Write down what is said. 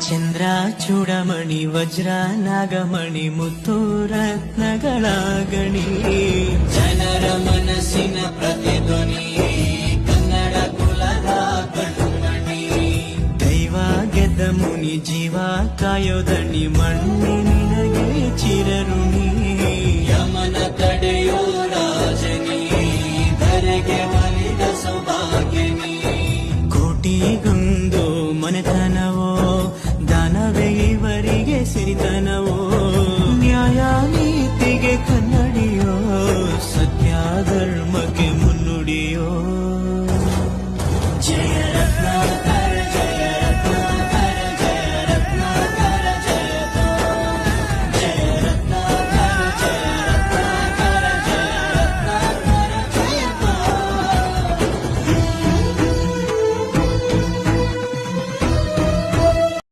ಚಂದ್ರ ಚೂಡಮಣಿ ವಜ್ರ ನಾಗಮಣಿ ಮುತ್ತು ರತ್ನಗಳ ಗಣಿ ಜನರ ಮನಸ್ಸಿನ ಪ್ರತಿಧ್ವನಿ ಕನ್ನಡ ಕುಲದ ಕಣ್ಮಣಿ ದೈವ ಗೆದ್ದ ಮುನಿ ಜೀವ ಕಾಯೋದಣಿ ಮಣ್ಣಿ ನಿನಗೆ ಚಿರಋಣಿ ಯಮನ ತಡೆಯೋ